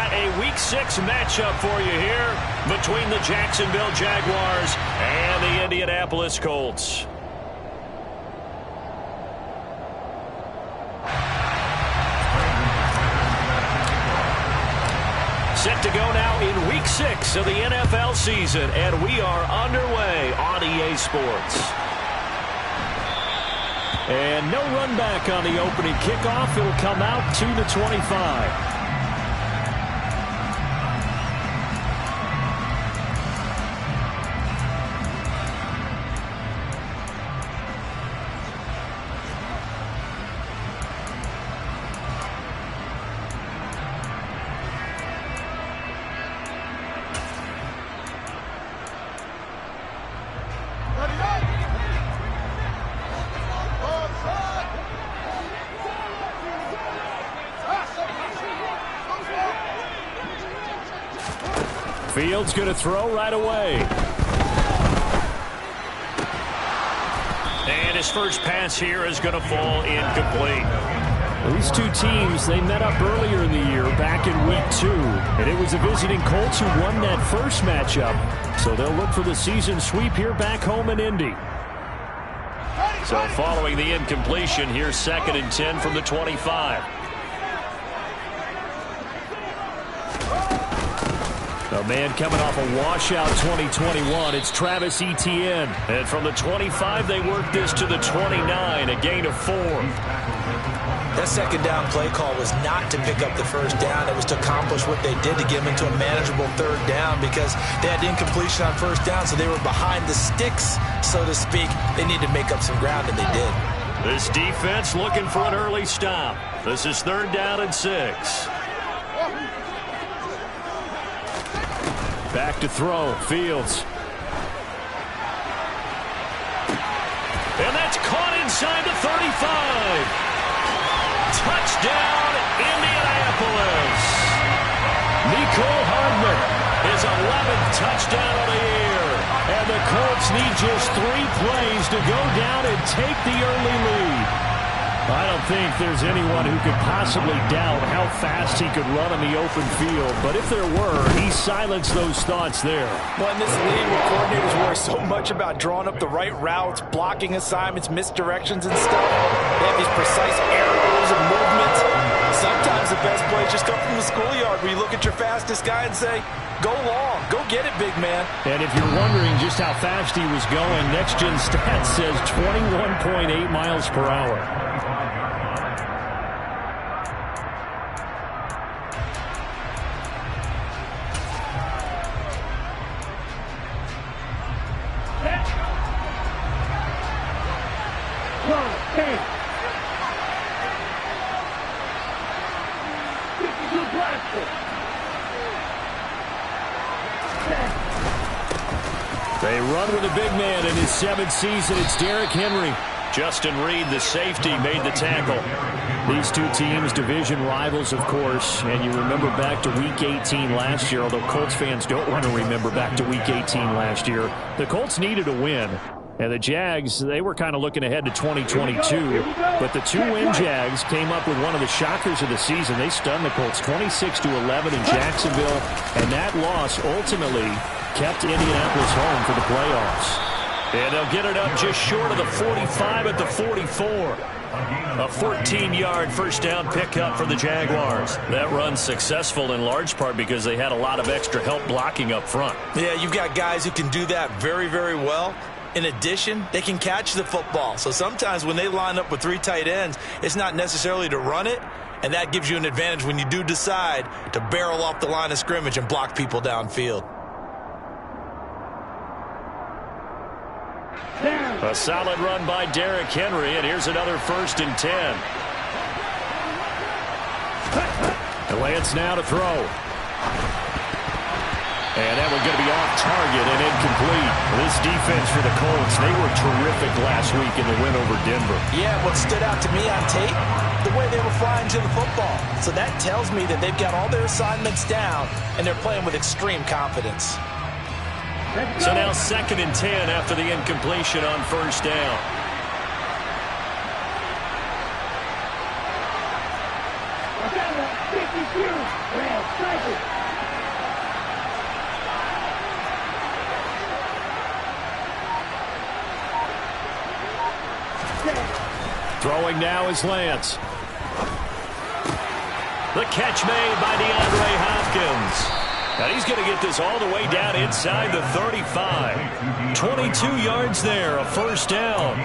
got a Week 6 matchup for you here between the Jacksonville Jaguars and the Indianapolis Colts. Set to go now in Week 6 of the NFL season, and we are underway on EA Sports. And no run back on the opening kickoff. It'll come out to the 25. Fields going to throw right away. And his first pass here is going to fall incomplete. These two teams, they met up earlier in the year, back in Week 2. And it was the visiting Colts who won that first matchup. So they'll look for the season sweep here back home in Indy. So following the incompletion, here's 2nd and 10 from the 25. A man coming off a washout 2021. It's Travis Etienne. And from the 25, they work this to the 29, a gain of 4. That second down play call was not to pick up the first down. It was to accomplish what they did, to get them into a manageable third down, because they had incompletion on first down, so they were behind the sticks, so to speak. They needed to make up some ground, and they did. This defense looking for an early stop. This is 3rd down and 6. Back to throw, Fields. And that's caught inside the 35. Touchdown, Indianapolis. Nicole Hardman. His 11th touchdown of the year. And the Colts need just 3 plays to go down and take the early lead. I don't think there's anyone who could possibly doubt how fast he could run on the open field. But if there were, he silenced those thoughts there. Well, in this league where coordinators worry so much about drawing up the right routes, blocking assignments, misdirections and stuff, they have these precise arrows and movements. Sometimes the best plays just come from the schoolyard, where you look at your fastest guy and say, go long, go get it, big man. And if you're wondering just how fast he was going, Next Gen Stats says 21.8 miles per hour. They run with a big man in his 7th season. It's Derrick Henry. Justin Reed, the safety, made the tackle. These two teams, division rivals, of course. And you remember back to Week 18 last year, although Colts fans don't want to remember back to Week 18 last year. The Colts needed a win. And the Jags, they were kind of looking ahead to 2022. But the 2-win Jags came up with one of the shockers of the season. They stunned the Colts 26-11 in Jacksonville. And that loss ultimately kept Indianapolis home for the playoffs. And they'll get it up just short of the 45 at the 44. A 14-yard first down pickup for the Jaguars. That run's successful in large part because they had a lot of extra help blocking up front. Yeah, you've got guys who can do that very, very well. In addition, they can catch the football. So sometimes when they line up with 3 tight ends, it's not necessarily to run it, and that gives you an advantage when you do decide to barrel off the line of scrimmage and block people downfield. A solid run by Derrick Henry, and here's another 1st and 10. Lance now to throw. And that one's going to be off target and incomplete. This defense for the Colts, they were terrific last week in the win over Denver. Yeah, what stood out to me on tape, the way they were flying to the football. So that tells me that they've got all their assignments down, and they're playing with extreme confidence. So now 2nd and 10 after the incompletion on 1st down. Throwing now is Lance. The catch made by DeAndre Hopkins. And he's going to get this all the way down inside the 35. 22 yards there, a first down.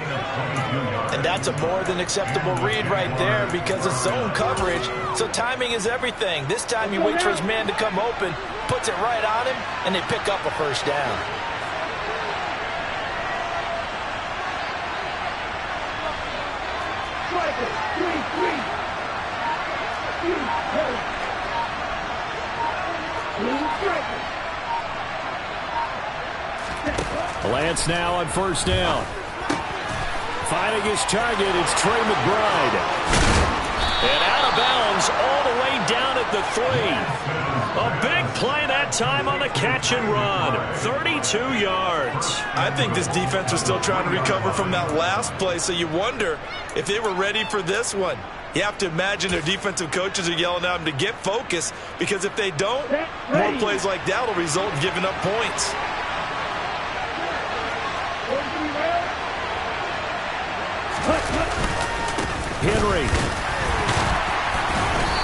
And that's a more than acceptable read right there because it's zone coverage. So timing is everything. This time he waits for his man to come open, puts it right on him, and they pick up a first down. Lance now on first down. Finding his target, it's Trey McBride. And out of bounds all the way down at the 3. A big play that time on the catch and run. 32 yards. I think this defense was still trying to recover from that last play, so you wonder if they were ready for this one. You have to imagine their defensive coaches are yelling at them to get focused, because if they don't, more plays like that will result in giving up points. Henry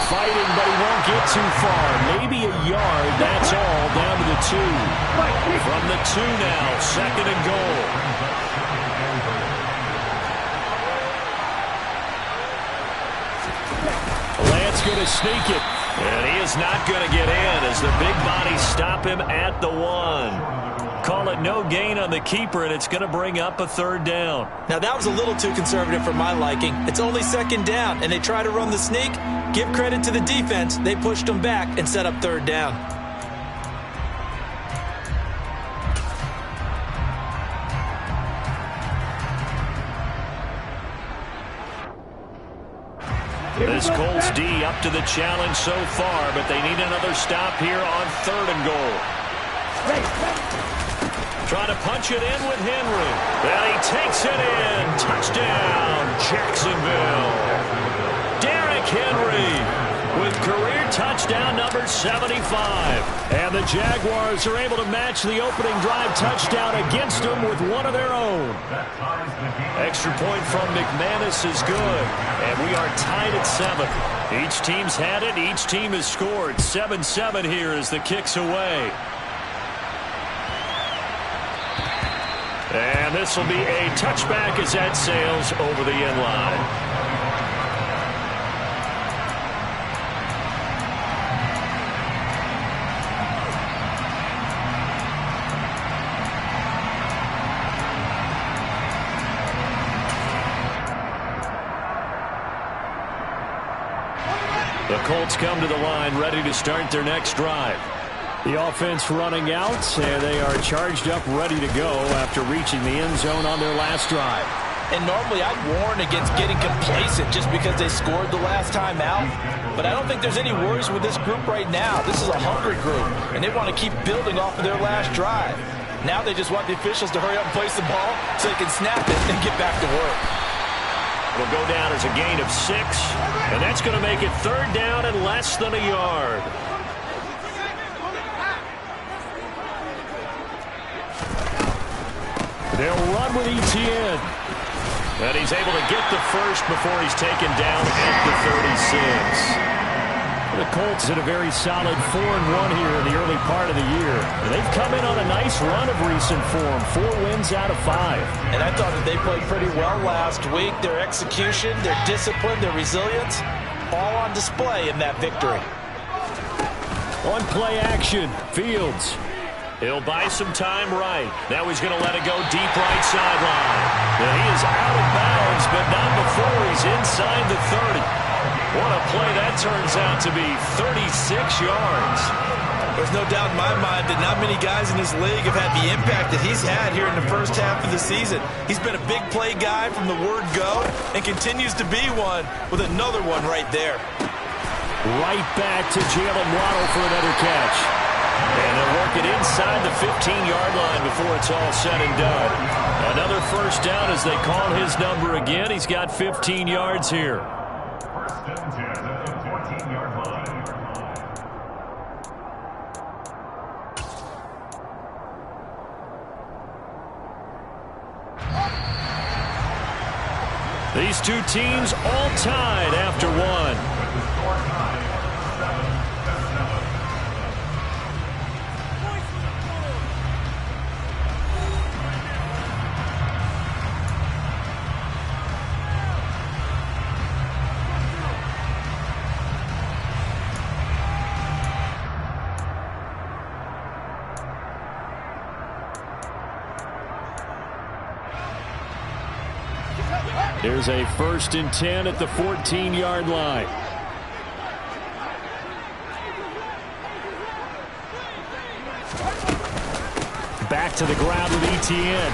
fighting, but he won't get too far. Maybe a yard, that's all, down to the 2. From the 2 now, 2nd and goal. Lance going to sneak it. And he is not going to get in as the big bodies stop him at the 1. Call it no gain on the keeper, and it's going to bring up a 3rd down. Now that was a little too conservative for my liking. It's only 2nd down, and they try to run the sneak. Give credit to the defense. They pushed them back and set up 3rd down. This Colts D up to the challenge so far, but they need another stop here on 3rd and goal. Trying to punch it in with Henry. And he takes it in. Touchdown, Jacksonville. Derrick Henry with career touchdown number 75. And the Jaguars are able to match the opening drive touchdown against them with one of their own. Extra point from McManus is good. And we are tied at 7. Each team's had it. Each team has scored. 7-7 here as the kick's away. And this will be a touchback as that sails over the end line. The Colts come to the line ready to start their next drive. The offense running out, and they are charged up, ready to go after reaching the end zone on their last drive. And normally I'd warn against getting complacent just because they scored the last time out. But I don't think there's any worries with this group right now. This is a hungry group, and they want to keep building off of their last drive. Now they just want the officials to hurry up and place the ball so they can snap it and get back to work. It'll go down as a gain of 6, and that's going to make it 3rd down and less than a yard. They'll run with ETN. And he's able to get the first before he's taken down at the 36. The Colts had a very solid 4-1 here in the early part of the year. And they've come in on a nice run of recent form, 4 wins out of 5. And I thought that they played pretty well last week. Their execution, their discipline, their resilience, all on display in that victory. On play action, Fields. He'll buy some time right. Now he's going to let it go deep right sideline. And he is out of bounds, but not before he's inside the 30. What a play that turns out to be, 36 yards. There's no doubt in my mind that not many guys in this league have had the impact that he's had here in the first half of the season. He's been a big play guy from the word go and continues to be one with another one right there. Right back to Jalen Waddle for another catch. And they'll work it inside the 15-yard line before it's all said and done. Another first down as they call his number again. He's got 15 yards here. These two teams all tied after one. Here's a 1st and 10 at the 14-yard line. Back to the ground with Etienne.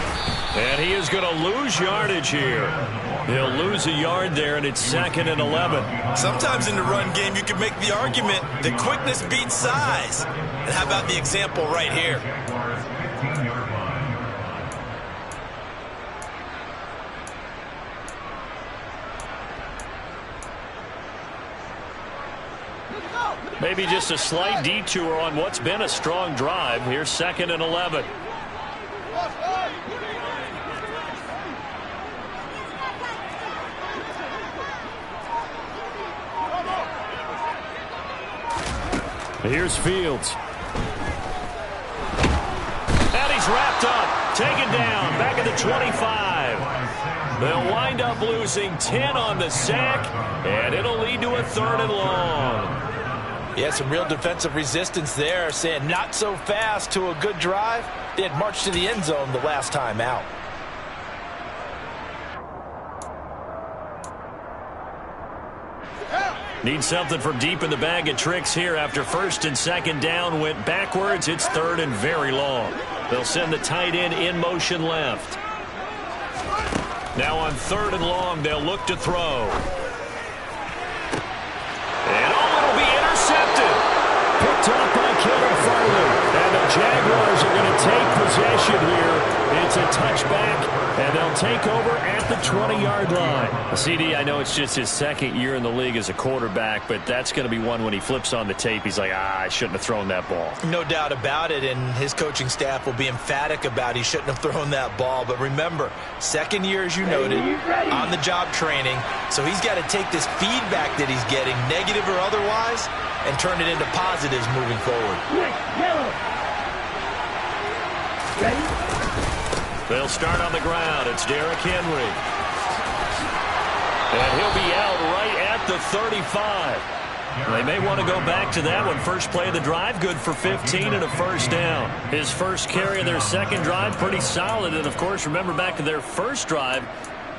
And he is going to lose yardage here. He'll lose a yard there, and it's 2nd and 11. Sometimes in the run game, you can make the argument that quickness beats size. And how about the example right here? Maybe just a slight detour on what's been a strong drive. Here's 2nd and 11. Here's Fields. And he's wrapped up. Taken down. Back at the 25. They'll wind up losing 10 on the sack. And it'll lead to a 3rd and long. Yeah, some real defensive resistance there, saying not so fast to a good drive. They had marched to the end zone the last time out. Need something from deep in the bag of tricks here after 1st and 2nd down went backwards. It's 3rd and very long. They'll send the tight end in motion left. Now on 3rd and long, they'll look to throw. And it'll be intercepted. Picked up by Kevin Farley. And the Jaguars are going to take possession here. It's a touchback, and they'll take over at the 20-yard line. CD, I know it's just his 2nd year in the league as a quarterback, but that's going to be one when he flips on the tape. He's like, I shouldn't have thrown that ball. No doubt about it, and his coaching staff will be emphatic about he shouldn't have thrown that ball. But remember, 2nd year, as you noted, on-the-job training. So he's got to take this feedback that he's getting, negative or otherwise, and turn it into positives moving forward. They'll start on the ground. It's Derrick Henry. And he'll be out right at the 35. They may want to go back to that one. First play of the drive, good for 15 and a 1st down. His first carry of their 2nd drive, pretty solid. And, of course, remember back to their 1st drive,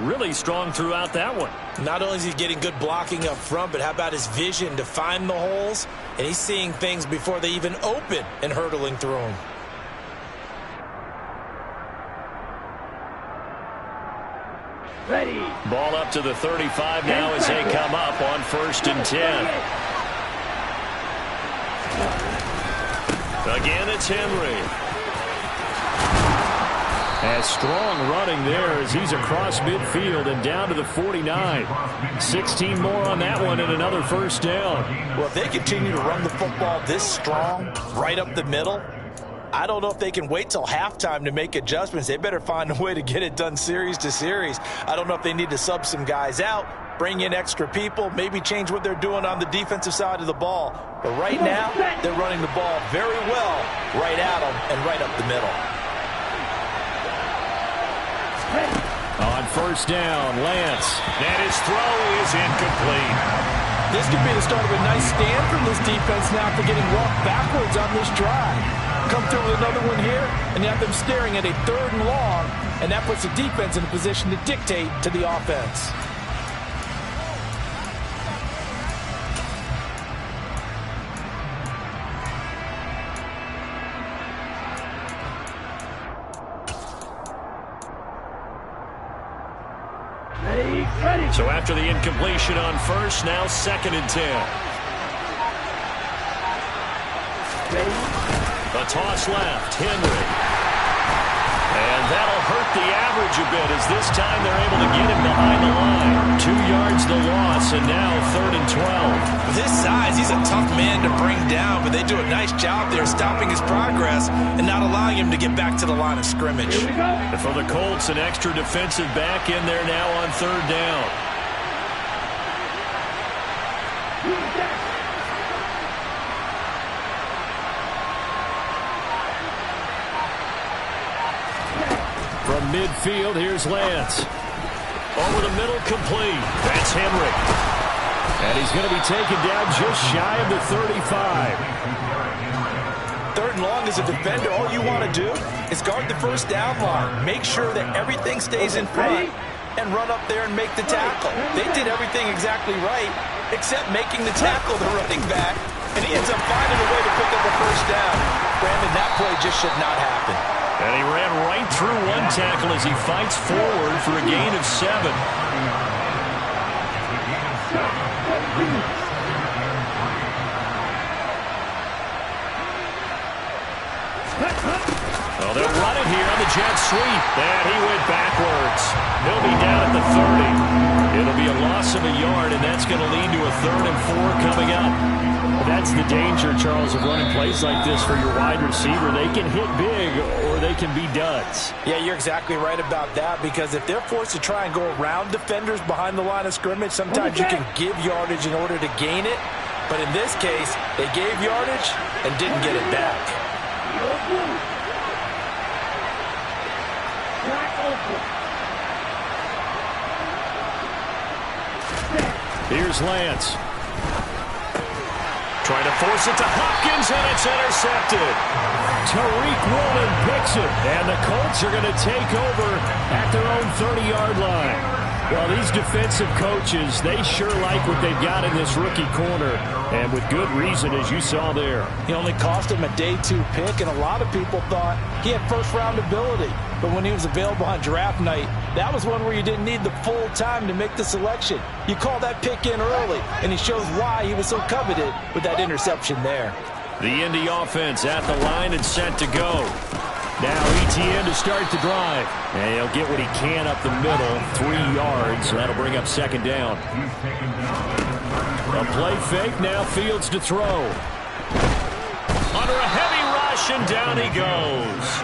really strong throughout that one. Not only is he getting good blocking up front, but how about his vision to find the holes? And he's seeing things before they even open and hurtling through them. Ready. Ball up to the 35 now as they come up on 1st and 10. Again, it's Henry. And strong running there as he's across midfield and down to the 49. 16 more on that one and another 1st down. Well, if they continue to run the football this strong, right up the middle, I don't know if they can wait till halftime to make adjustments. They better find a way to get it done series to series. I don't know if they need to sub some guys out, bring in extra people, maybe change what they're doing on the defensive side of the ball. But right now, they're running the ball very well right at them and right up the middle. On 1st down, Lance. And his throw is incomplete. This could be the start of a nice stand from this defense now after getting walked backwards on this drive. Come through with another one here, and you have them staring at a 3rd and long, and that puts the defense in a position to dictate to the offense. So after the incompletion on 1st, now 2nd and 10. A toss left, Henry. And that'll hurt the average a bit as this time they're able to get him behind the line. 2 yards the loss, and now 3rd and 12. With his size, he's a tough man to bring down, but they do a nice job there stopping his progress and not allowing him to get back to the line of scrimmage. And for the Colts, an extra defensive back in there now on 3rd down. From midfield, here's Lance. Over the middle, complete. That's Henry. And he's going to be taken down just shy of the 35. 3rd and long as a defender, all you want to do is guard the first down line. Make sure that everything stays in front and run up there and make the tackle. They did everything exactly right, except making the tackle the running back, and he ends up finding a way to pick up a first down. Brandon, that play just should not happen. And he ran right through one tackle as he fights forward for a gain of 7. Well, they'll run it here on the jet sweep. And he went backwards. He'll be down at the 30. It'll be a loss of a yard, and that's going to lead to a 3rd and 4 coming up. That's the danger, Charles, of running plays like this for your wide receiver. They can hit big or they can be duds. Yeah, you're exactly right about that, because if they're forced to try and go around defenders behind the line of scrimmage, sometimes you can give yardage in order to gain it. But in this case, they gave yardage and didn't get it back. Here's Lance. Trying to force it to Hopkins, and it's intercepted. Tariq Woolen picks it, and the Colts are going to take over at their own 30-yard line. Well, these defensive coaches, they sure like what they've got in this rookie corner, and with good reason, as you saw there. He only cost him a day 2 pick, and a lot of people thought he had first-round ability. But when he was available on draft night, that was one where you didn't need the full time to make the selection. You call that pick in early, and he shows why he was so coveted with that interception there. The Indy offense at the line and set to go. Now ETN to start the drive. And he'll get what he can up the middle, 3 yards. So that'll bring up 2nd down. A play fake, now Fields to throw. Under a heavy rush, and down he goes.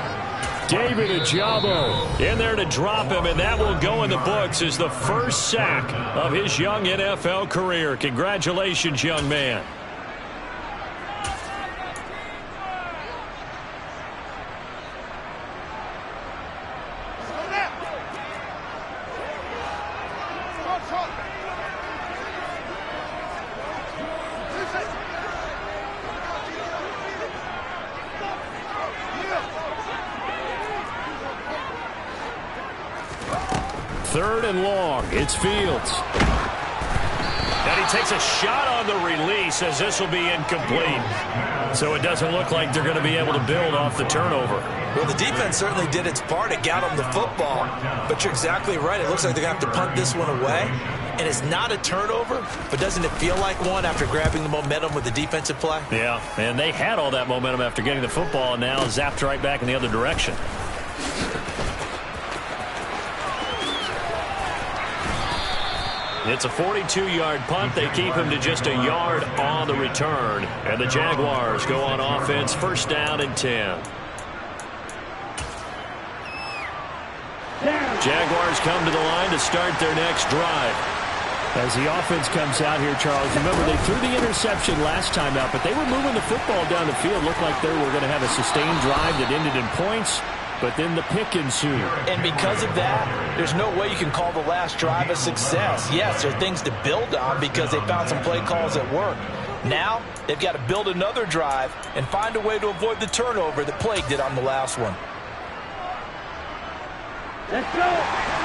David Ojabo in there to drop him, and that will go in the books as the first sack of his young NFL career. Congratulations, young man. Third and long. It's Fields. And he takes a shot on the release as this will be incomplete. So it doesn't look like they're going to be able to build off the turnover. Well, the defense certainly did its part. It got them the football. But you're exactly right. It looks like they're going to have to punt this one away. And it's not a turnover, but doesn't it feel like one after grabbing the momentum with the defensive play? Yeah, and they had all that momentum after getting the football, and now zapped right back in the other direction. It's a 42-yard punt. They keep him to just a yard on the return. And the Jaguars go on offense, 1st down and 10. Jaguars come to the line to start their next drive. As the offense comes out here, Charles, remember they threw the interception last time out, but they were moving the football down the field. Looked like they were going to have a sustained drive that ended in points. But then the pick ensued. And because of that, there's no way you can call the last drive a success. Yes, there are things to build on because they found some play calls that work. Now, they've got to build another drive and find a way to avoid the turnover that plagued it on the last one. Let's go!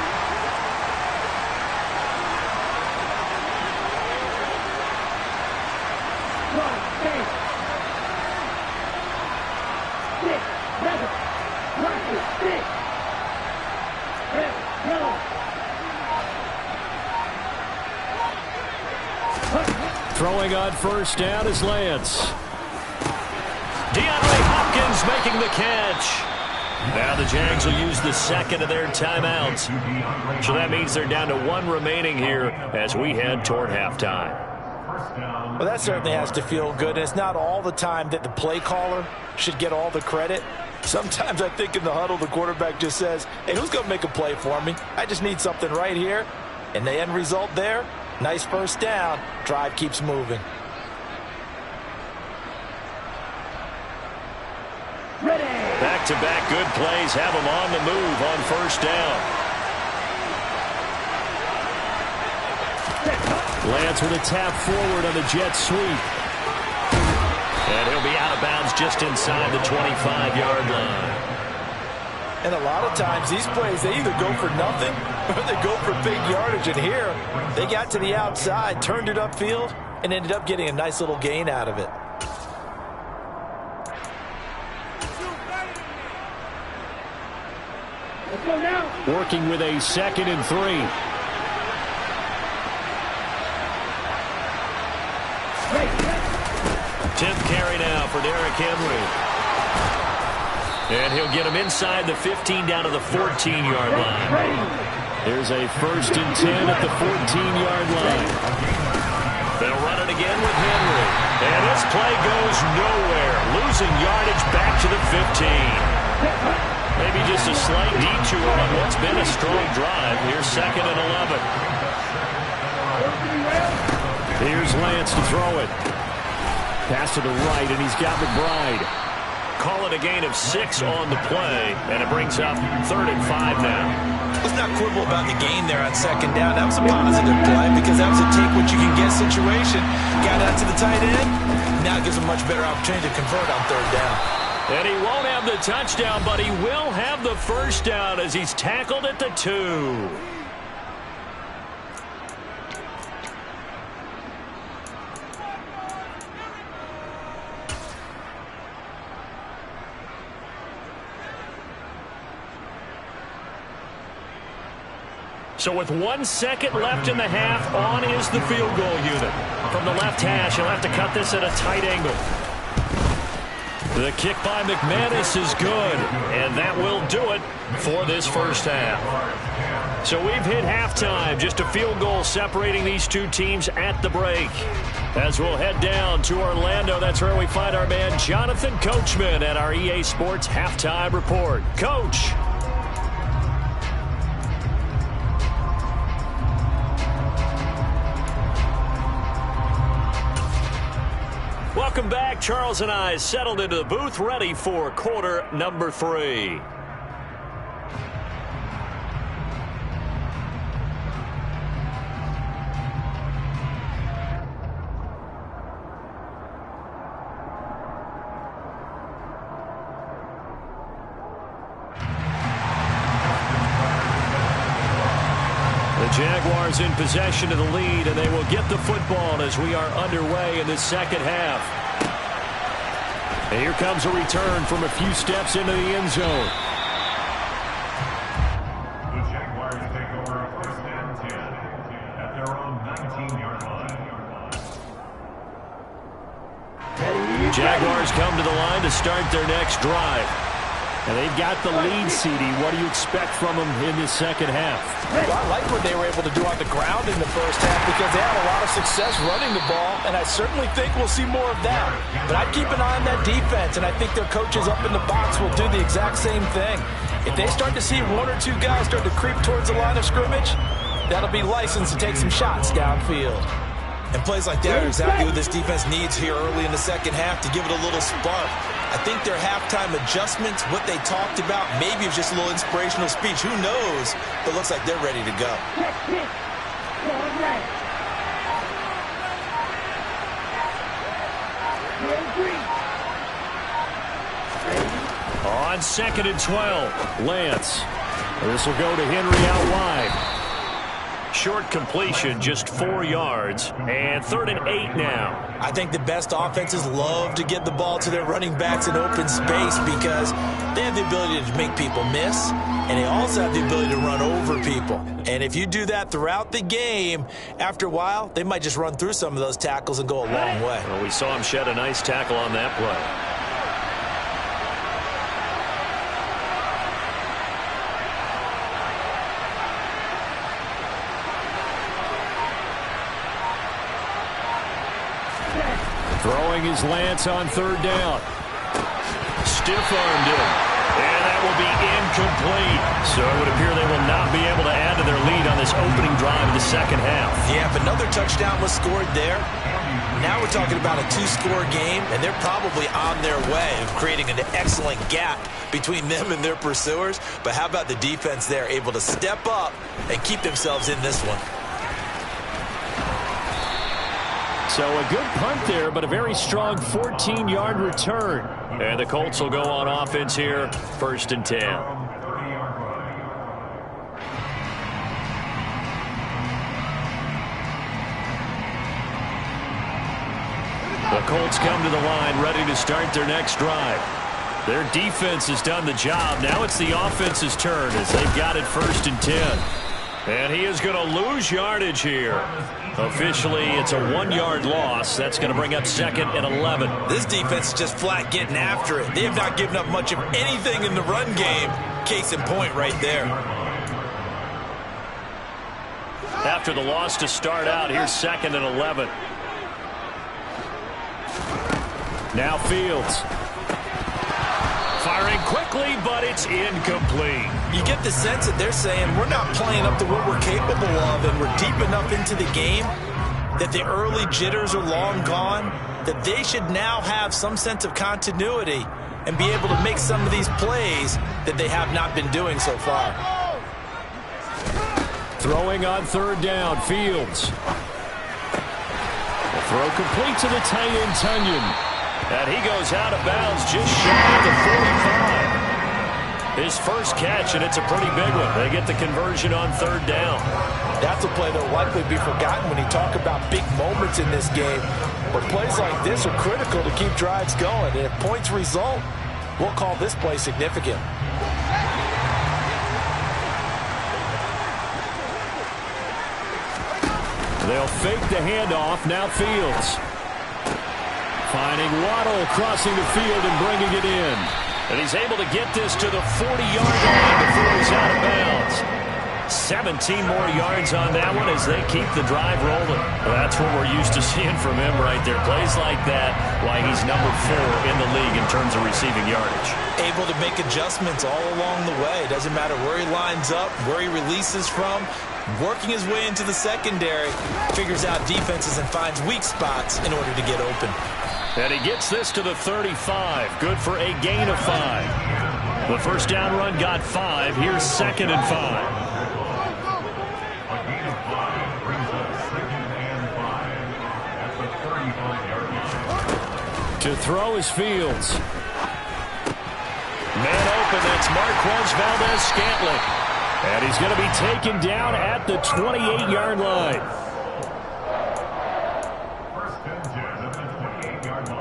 Throwing on 1st down is Lance. DeAndre Hopkins making the catch. Now the Jags will use the second of their timeouts. So that means they're down to one remaining here as we head toward halftime. Well, that certainly has to feel good. And it's not all the time that the play caller should get all the credit. Sometimes I think in the huddle, the quarterback just says, hey, who's going to make a play for me? I just need something right here. And the end result there, nice first down. Drive keeps moving. Back-to-back good plays have them on the move on first down. Lance with a tap forward on the jet sweep. And he'll be out of bounds just inside the 25-yard line. And a lot of times these plays, they either go for nothing or they go for big yardage. And here, they got to the outside, turned it upfield, and ended up getting a nice little gain out of it. Working with a 2nd and 3. Tenth carry now for Derrick Henry. And he'll get him inside the 15 down to the 14-yard line. There's a 1st and 10 at the 14-yard line. They'll run it again with Henry. And this play goes nowhere. Losing yardage back to the 15. Maybe just a slight detour on what's been a strong drive. Here's 2nd and 11. Here's Lance to throw it. Pass to the right, and he's got McBride. Call it a gain of 6 on the play, and it brings up 3rd and 5 now. Let's not quibble about the gain there on 2nd down. That was a positive play because that was a take-what-you-can-get situation. Got out to the tight end. Now it gives him a much better opportunity to convert on 3rd down. And he won't have the touchdown, but he will have the first down as he's tackled at the 2. So with 1 second left in the half, on is the field goal unit. From the left hash, he'll have to cut this at a tight angle. The kick by McManus is good, and that will do it for this first half. So we've hit halftime, just a field goal separating these two teams at the break. As we'll head down to Orlando, that's where we find our man Jonathan Coachman at our EA Sports Halftime Report. Coach. Welcome back. Charles and I settled into the booth, ready for quarter number 3. The Jaguars in possession of the lead, and they will get the football as we are underway in the second half. And here comes a return from a few steps into the end zone. The Jaguars take over 1st and 10 at their own 19-yard line. Jaguars come to the line to start their next drive. And they've got the lead, CD. What do you expect from them in this second half? Well, I like what they were able to do on the ground in the first half because they had a lot of success running the ball, and I certainly think we'll see more of that. But I'd keep an eye on that defense, and I think their coaches up in the box will do the exact same thing. If they start to see 1 or 2 guys start to creep towards the line of scrimmage, that'll be licensed to take some shots downfield. And plays like that are exactly what this defense needs here early in the second half to give it a little spark. I think their halftime adjustments, what they talked about, maybe it was just a little inspirational speech. Who knows? But it looks like they're ready to go. On 2nd and 12, Lance. This will go to Henry out wide. Short completion, just 4 yards, and 3rd and 8 now. I think the best offenses love to get the ball to their running backs in open space because they have the ability to make people miss, and they also have the ability to run over people. And if you do that throughout the game, after a while, they might just run through some of those tackles and go a long way. Well, we saw him shed a nice tackle on that play. Throwing his lance on third down. Stiff-armed him. And that will be incomplete. So it would appear they will not be able to add to their lead on this opening drive of the second half. Yeah, if another touchdown was scored there, now we're talking about a two-score game, and they're probably on their way of creating an excellent gap between them and their pursuers. But how about the defense there, able to step up and keep themselves in this one? So a good punt there, but a very strong 14-yard return. And the Colts will go on offense here, 1st and 10. The Colts come to the line ready to start their next drive. Their defense has done the job. Now it's the offense's turn as they've got it 1st and 10. And he is going to lose yardage here. Officially, it's a 1-yard loss. That's going to bring up 2nd and 11. This defense is just flat getting after it. They have not given up much of anything in the run game. Case in point right there. After the loss to start out, here's 2nd and 11. Now Fields. Firing quickly, but it's incomplete. You get the sense that they're saying we're not playing up to what we're capable of, and we're deep enough into the game that the early jitters are long gone, that they should now have some sense of continuity and be able to make some of these plays that they have not been doing so far. Throwing on third down, Fields. The throw complete to the tight end, Tunyon. And he goes out of bounds just shy of the 45. His first catch, and it's a pretty big one. They get the conversion on third down. That's a play that will likely be forgotten when you talk about big moments in this game. But plays like this are critical to keep drives going. And if points result, we'll call this play significant. They'll fake the handoff. Now Fields. Finding Waddle crossing the field and bringing it in. And he's able to get this to the 40-yard line before he's out of bounds. 17 more yards on that one as they keep the drive rolling. Well, that's what we're used to seeing from him right there. Plays like that, why he's number 4 in the league in terms of receiving yardage. Able to make adjustments all along the way. Doesn't matter where he lines up, where he releases from. Working his way into the secondary, figures out defenses and finds weak spots in order to get open. And he gets this to the 35. Good for a gain of 5. The first down run got 5. Here's 2nd and 5. A gain of 5 brings up 2nd and 5 at the 35-yard line. To throw is Fields. Man open, that's Marquez Valdez-Scantling. And he's going to be taken down at the 28-yard line. First and 10 at the 28-yard line.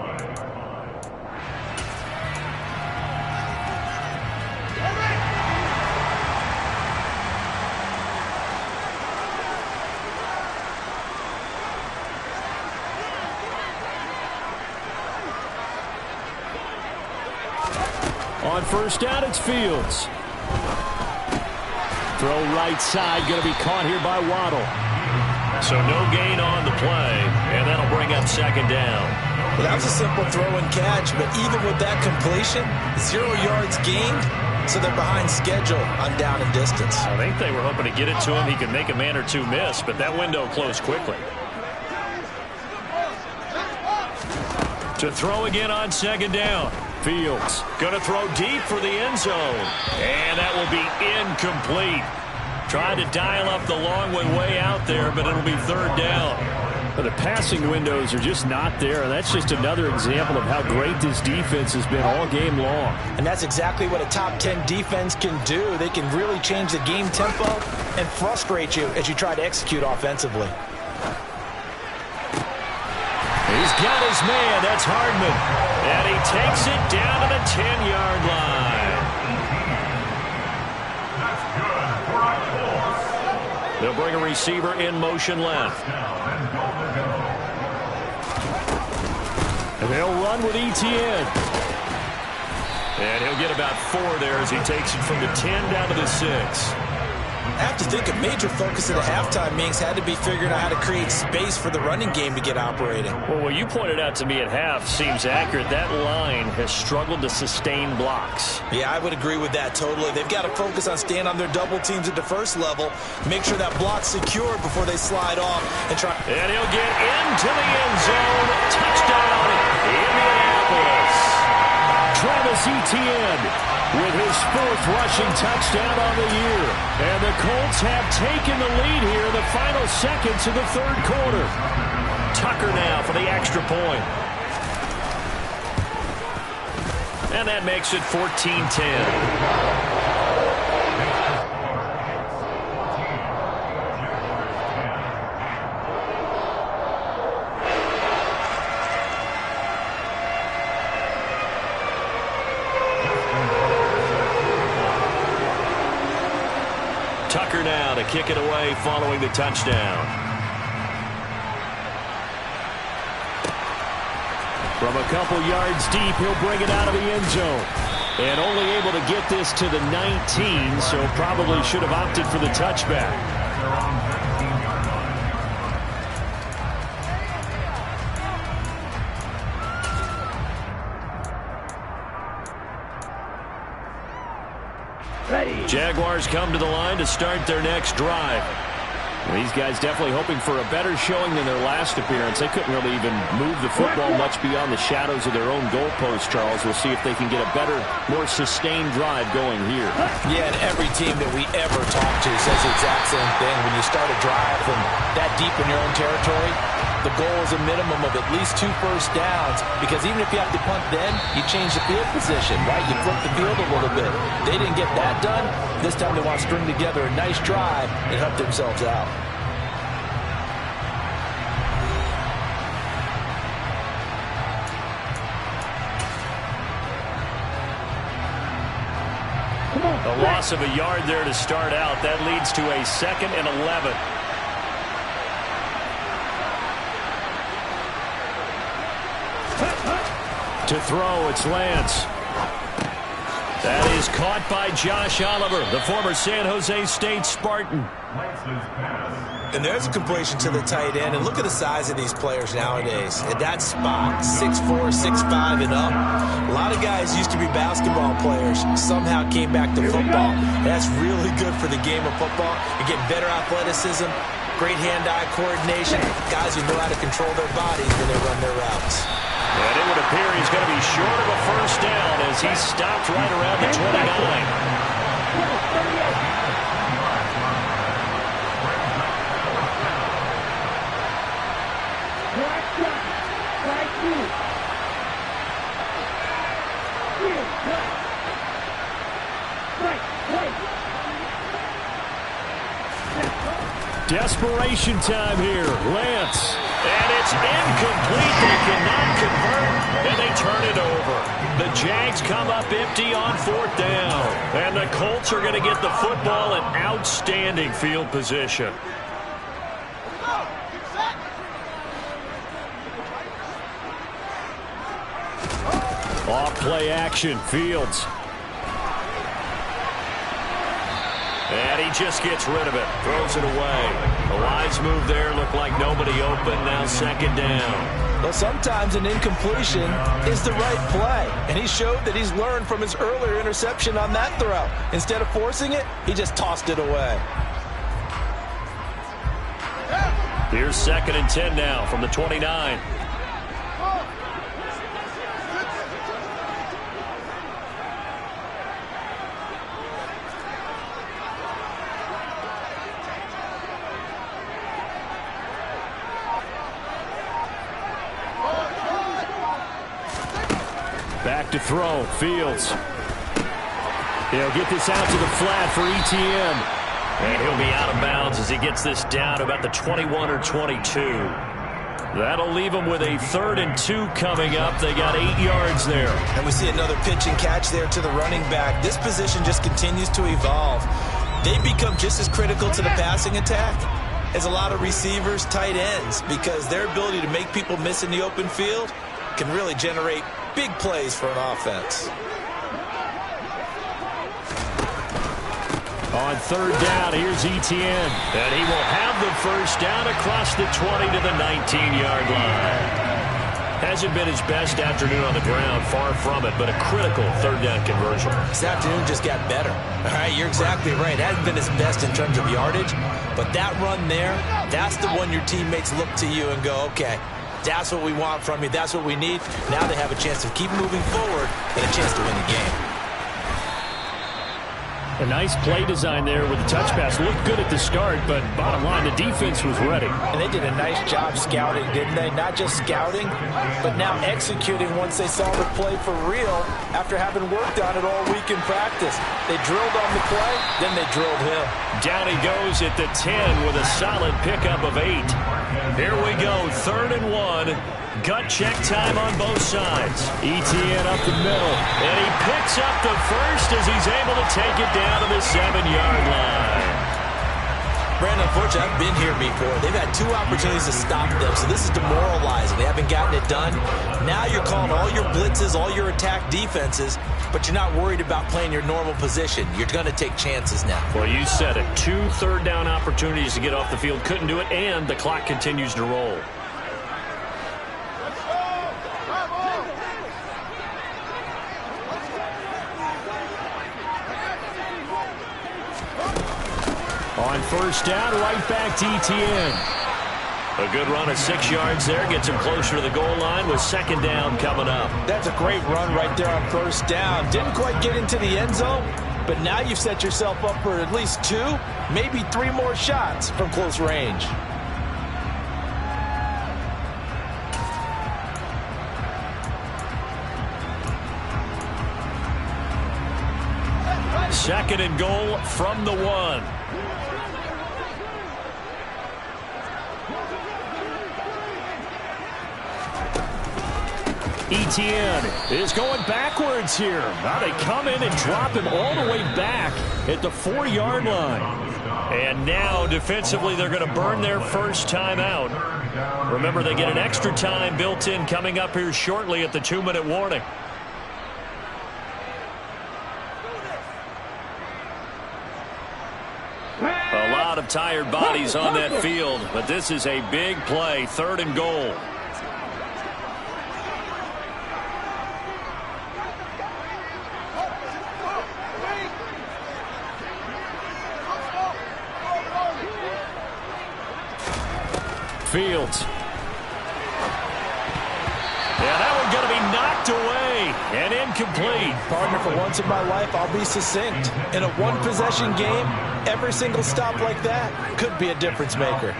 On first down, it's Fields. Throw right side, going to be caught here by Waddle. So no gain on the play, and that'll bring up 2nd down. Well, that was a simple throw and catch, but even with that completion, 0 yards gained, so they're behind schedule on down and distance. I think they were hoping to get it to him. He could make a man or two miss, but that window closed quickly. To throw again on 2nd down. Fields. Going to throw deep for the end zone. And that will be incomplete. Tried to dial up the long way out there, but it'll be 3rd down. But the passing windows are just not there. And that's just another example of how great this defense has been all game long. And that's exactly what a top 10 defense can do. They can really change the game tempo and frustrate you as you try to execute offensively. He's got his man. That's Hardman. And he takes it down to the 10-yard line. That's good for a Colts. They'll bring a receiver in motion left. And they'll run with ETN. And he'll get about 4 there as he takes it from the 10 down to the 6. I have to think a major focus of the halftime meetings had to be figuring out how to create space for the running game to get operating. Well, what you pointed out to me at half seems accurate. That line has struggled to sustain blocks. Yeah, I would agree with that totally. They've got to focus on staying on their double teams at the first level, make sure that block's secured before they slide off and try. And he'll get into the end zone. Touchdown, Indianapolis. Travis Etienne with his 4th rushing touchdown on the year. And the Colts have taken the lead here in the final seconds of the 3rd quarter. Tucker now for the extra point. And that makes it 14-10. Tucker now to kick it away following the touchdown. From a couple yards deep, he'll bring it out of the end zone. And only able to get this to the 19, so probably should have opted for the touchback. Jaguars come to the line to start their next drive. These guys definitely hoping for a better showing than their last appearance. They couldn't really even move the football much beyond the shadows of their own goalpost, Charles. We'll see if they can get a better, more sustained drive going here. Yeah, and every team that we ever talk to says the exact same thing. When you start a drive from that deep in your own territory, the goal is a minimum of at least 2 first downs, because even if you have to punt then, you change the field position, right? You flip the field a little bit. They didn't get that done. This time they want to string together a nice drive and help themselves out. A loss of a yard there to start out. That leads to a 2nd and 11. To throw, it's Lance. That is caught by Josh Oliver, the former San Jose State Spartan. And there's a completion to the tight end. And look at the size of these players nowadays. At that spot, 6'4", 6'5", and up. A lot of guys used to be basketball players, somehow came back to football. That's really good for the game of football. You get better athleticism, great hand-eye coordination, guys who know how to control their bodies when they run their routes. And it would appear he's going to be short of a first down as he stopped right around the 29. Desperation time here. Lance. And it's incomplete. They cannot convert, and they turn it over. The Jags come up empty on 4th down. And the Colts are going to get the football in outstanding field position. Off play action. Fields. And he just gets rid of it. Throws it away. The wise move there. Looked like nobody open. Now 2nd down. Well, sometimes an incompletion is the right play. And he showed that he's learned from his earlier interception on that throw. Instead of forcing it, he just tossed it away. Here's 2nd and 10 now from the 29. Back to throw. Fields. They'll get this out to the flat for Etienne. And he'll be out of bounds as he gets this down to about the 21 or 22. That'll leave them with a 3rd and 2 coming up. They got 8 yards there. And we see another pitch and catch there to the running back. This position just continues to evolve. They become just as critical to the passing attack as a lot of receivers, tight ends, because their ability to make people miss in the open field can really generate big plays for an offense. On third down, here's Etienne. And he will have the first down across the 20 to the 19-yard line. Hasn't been his best afternoon on the ground, far from it, but a critical third down conversion. This afternoon just got better. All right, you're exactly right. It hasn't been his best in terms of yardage, but that run there, that's the one your teammates look to you and go, okay, that's what we want from you. That's what we need. Now they have a chance to keep moving forward and a chance to win the game. A nice play design there with the touch pass. Looked good at the start, but bottom line, the defense was ready. And they did a nice job scouting, didn't they? Not just scouting, but now executing once they saw the play for real after having worked on it all week in practice. They drilled on the play, then they drilled him. Down he goes at the 10 with a solid pickup of 8. Here we go, 3rd and 1. Gut check time on both sides. Etienne up the middle. And he picks up the first as he's able to take it down to the 7-yard line. Brandon, unfortunately, I've been here before. They've had 2 opportunities to stop them, so this is demoralizing. They haven't gotten it done. Now you're calling all your blitzes, all your attack defenses, but you're not worried about playing your normal position. You're going to take chances now. Well, you said it. 2 third-down opportunities to get off the field. Couldn't do it, and the clock continues to roll. On first down, right back to Etienne. A good run of 6 yards there. Gets him closer to the goal line with 2nd down coming up. That's a great run right there on first down. Didn't quite get into the end zone, but now you've set yourself up for at least 2, maybe 3 more shots from close range. Second and goal from the 1. Etienne is going backwards here. Now they come in and drop him all the way back at the 4-yard line. And now defensively they're going to burn their first time out. Remember, they get an extra time built in coming up here shortly at the 2-minute warning. A lot of tired bodies on that field, but this is a big play, 3rd and goal. Fields. Yeah, that one's going to be knocked away and incomplete. Partner, for once in my life, I'll be succinct. In a one-possession game, every single stop like that could be a difference maker.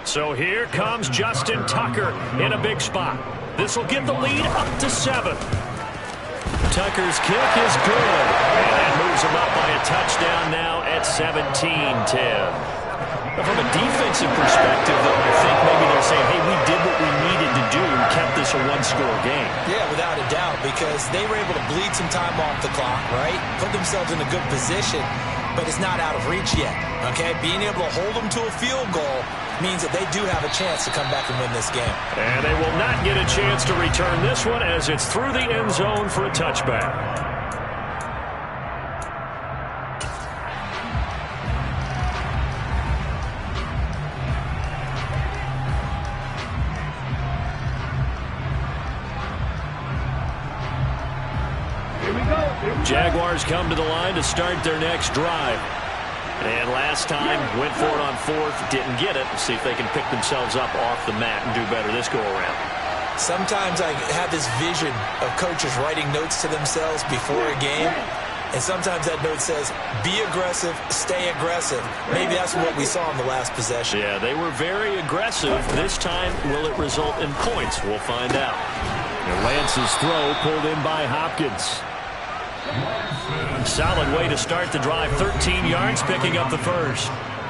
So here comes Justin Tucker in a big spot. This will give the lead up to 7. Tucker's kick is good, and that moves him up by a touchdown now at 17-10. From a defensive perspective, though, I think maybe they're saying, hey, we did what we needed to do and kept this a 1-score game. Yeah, without a doubt, because they were able to bleed some time off the clock, right? Put themselves in a good position, but it's not out of reach yet, okay? Being able to hold them to a field goal means that they do have a chance to come back and win this game. And they will not get a chance to return this one as it's through the end zone for a touchback. Jaguars come to the line to start their next drive. And last time, went for it on 4th, didn't get it. See if they can pick themselves up off the mat and do better this go-around. Sometimes I have this vision of coaches writing notes to themselves before a game, and sometimes that note says, be aggressive, stay aggressive. Maybe that's what we saw in the last possession. Yeah, they were very aggressive. This time, will it result in points? We'll find out. And Lance's throw pulled in by Hopkins. Solid way to start the drive. 13 yards, picking up the first.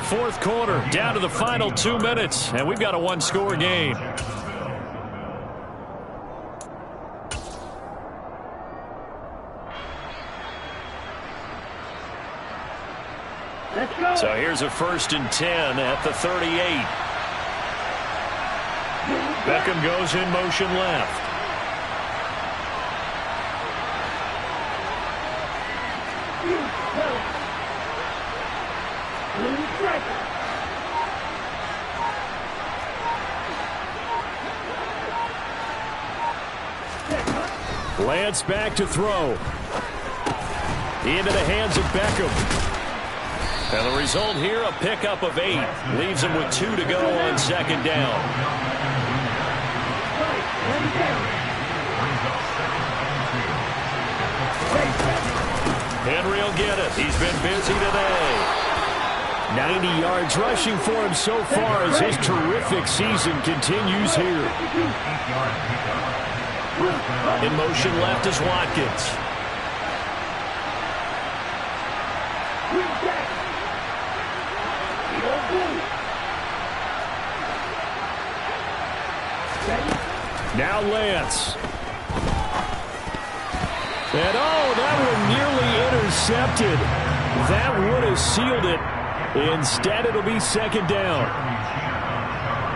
4th quarter, down to the final 2 minutes, and we've got a 1-score game. So here's a 1st and 10 at the 38. Beckham goes in motion left. Lance back to throw. Into the hands of Beckham. And the result here, a pickup of 8. Leaves him with 2 to go on second down. Henry will get it. He's been busy today. 90 yards rushing for him so far as his terrific season continues here. In motion left is Watkins. Now Lance. And that one nearly intercepted. That would have sealed it. Instead, it'll be second down.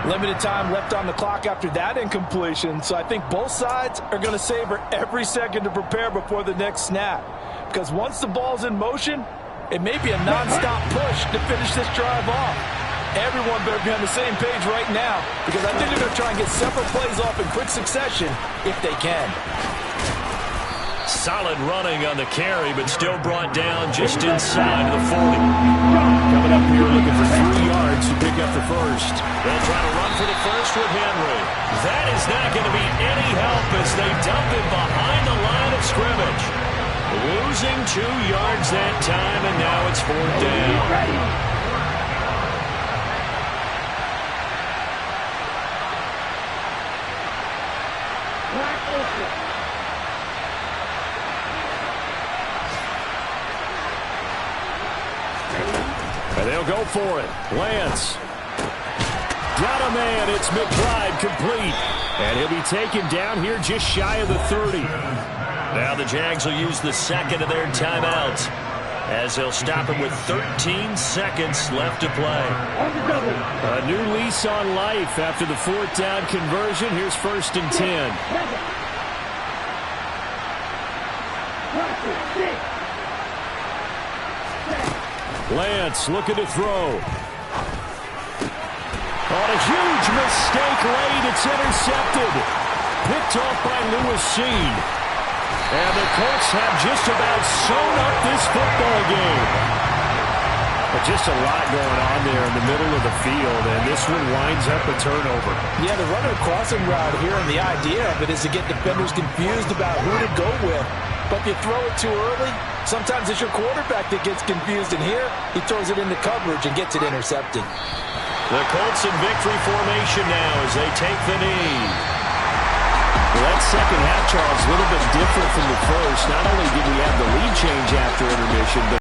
Limited time left on the clock after that incompletion, so I think both sides are going to savor every second to prepare before the next snap. Because once the ball's in motion, it may be a nonstop push to finish this drive off. Everyone better be on the same page right now, because I think they're going to try and get several plays off in quick succession if they can. Solid running on the carry, but still brought down just inside the 40. Coming up here looking for 3 yards to pick up the first. They'll try to run for the first with Henry. That is not going to be any help as they dump him behind the line of scrimmage. Losing 2 yards that time, and now it's 4th down. And they'll go for it. Lance. Got a man. It's McBride complete. And he'll be taken down here just shy of the 30. Now the Jags will use the second of their timeouts as they'll stop him with 13 seconds left to play. A new lease on life after the 4th down conversion. Here's 1st and 10. Lance looking to throw. On a huge mistake late, it's intercepted. Picked off by Lewis Sheen. And the Colts have just about sewn up this football game. But just a lot going on there in the middle of the field, and this one winds up a turnover. Yeah, the runner crossing route here, and the idea of it is to get defenders confused about who to go with. But if you throw it too early, sometimes it's your quarterback that gets confused, and here he throws it into coverage and gets it intercepted. The Colts in victory formation now as they take the knee. Well, that second half, Charles, a little bit different from the first. Not only did we have the lead change after intermission, but